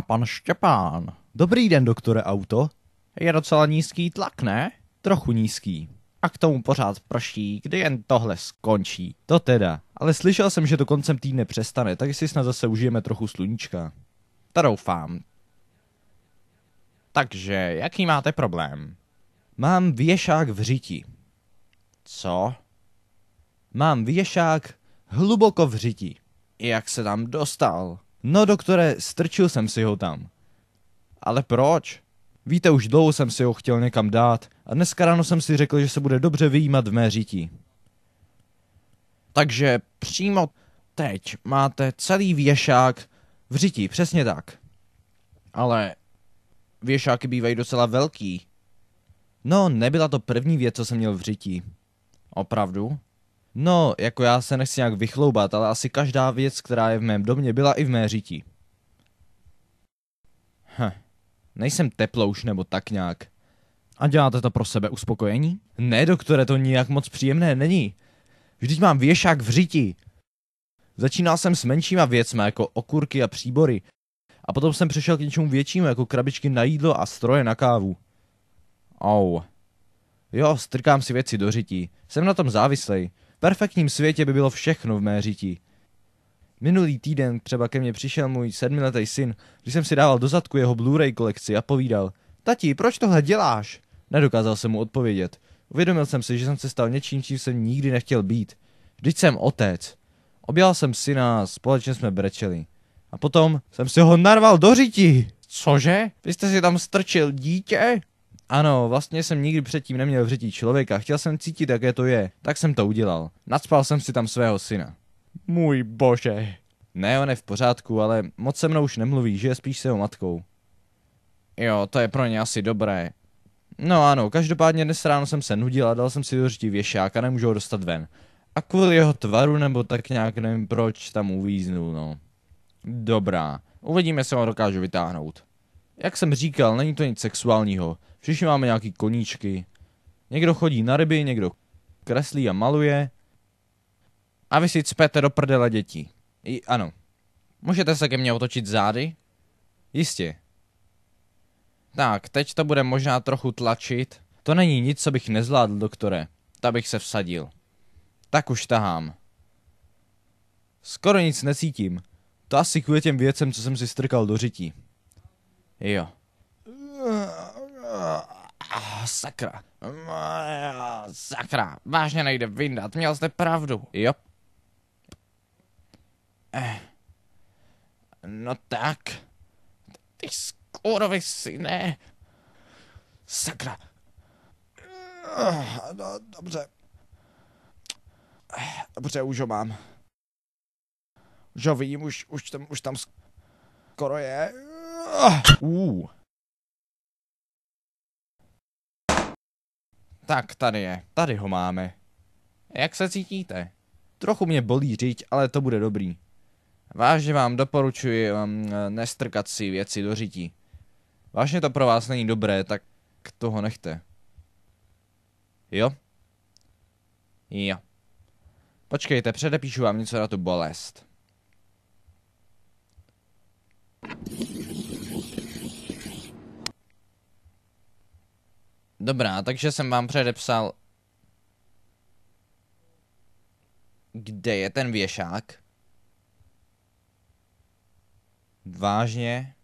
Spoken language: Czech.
Pan Štěpán. Dobrý den, doktore Auto. Je docela nízký tlak, ne? Trochu nízký. A k tomu pořád prší, kdy jen tohle skončí. To teda, ale slyšel jsem, že to koncem týdne přestane, tak si snad zase užijeme trochu sluníčka. To doufám. Takže, jaký máte problém? Mám věšák v řiti. Co? Mám věšák hluboko v řiti. Jak se tam dostal? No, doktore, strčil jsem si ho tam. Ale proč? Víte, už dlouho jsem si ho chtěl někam dát a dneska ráno jsem si řekl, že se bude dobře vyjímat v mé řiti. Takže přímo teď máte celý věšák V řiti, přesně tak. ale věšáky bývají docela velký. No, nebyla to první věc, co jsem měl v řiti. Opravdu? No, jako já se nechci nějak vychloubat, ale asi každá věc, která je v mém domě, byla i v mé řiti. Nejsem teplouš nebo tak nějak. A děláte to pro sebe uspokojení? Ne, doktore, to nijak moc příjemné není. Vždyť mám věšák v řiti. Začínal jsem s menšíma věcma, jako okurky a příbory. A potom jsem přešel k něčemu většímu, jako krabičky na jídlo a stroje na kávu. Jo, strkám si věci do řití. Jsem na tom závislej. V perfektním světě by bylo všechno v mé řiti. Minulý týden třeba ke mně přišel můj 7letý syn, když jsem si dával do zadku jeho Blu-ray kolekci a povídal: Tati, proč tohle děláš? Nedokázal jsem mu odpovědět. Uvědomil jsem si, že jsem se stal něčím, čím jsem nikdy nechtěl být. Vždyť jsem otec. Objal jsem syna a společně jsme brečeli. A potom jsem si ho narval do řiti. Cože? Vy jste si tam strčil dítě? Ano, vlastně jsem nikdy předtím neměl v řiti člověka, chtěl jsem cítit, jaké to je, tak jsem to udělal. Nacpal jsem si tam svého syna. Můj bože. Ne, on je v pořádku, ale moc se mnou už nemluví, že je spíš s jeho matkou. Jo, to je pro ně asi dobré. No ano, každopádně dnes ráno jsem se nudil a dal jsem si do řiti věšák a nemůžu ho dostat ven. A kvůli jeho tvaru nebo tak nějak nevím proč tam uvíznul, no. Dobrá, uvidíme, jestli ho dokážu vytáhnout. Jak jsem říkal, není to nic sexuálního. Všichni máme nějaký koníčky. Někdo chodí na ryby, někdo kreslí a maluje. A vy si cpete do prdele děti. Ano, Můžete se ke mně otočit zády? jistě. Tak, teď to bude možná trochu tlačit. To není nic, co bych nezvládl, doktore. Ta bych se vsadil. Tak už tahám. Skoro nic necítím. To asi kvůli těm věcem, co jsem si strkal do řití. Jo. Sakra. Sakra, vážně nejde vyndat, měl jste pravdu. Jo. No tak. Ty skórovy syne. Sakra. No, dobře. Dobře, už ho mám. Už ho vidím, už tam skoro je. Tak, tady je. Tady ho máme. Jak se cítíte? Trochu mě bolí řiď, ale to bude dobrý. Vážně vám doporučuji nestrkat si věci do řití. Vážně to pro vás není dobré, tak toho nechte. Jo? Jo. Počkejte, předepíšu vám něco na tu bolest. Dobrá, takže jsem vám předepsal... Kde je ten věšák? Vážně?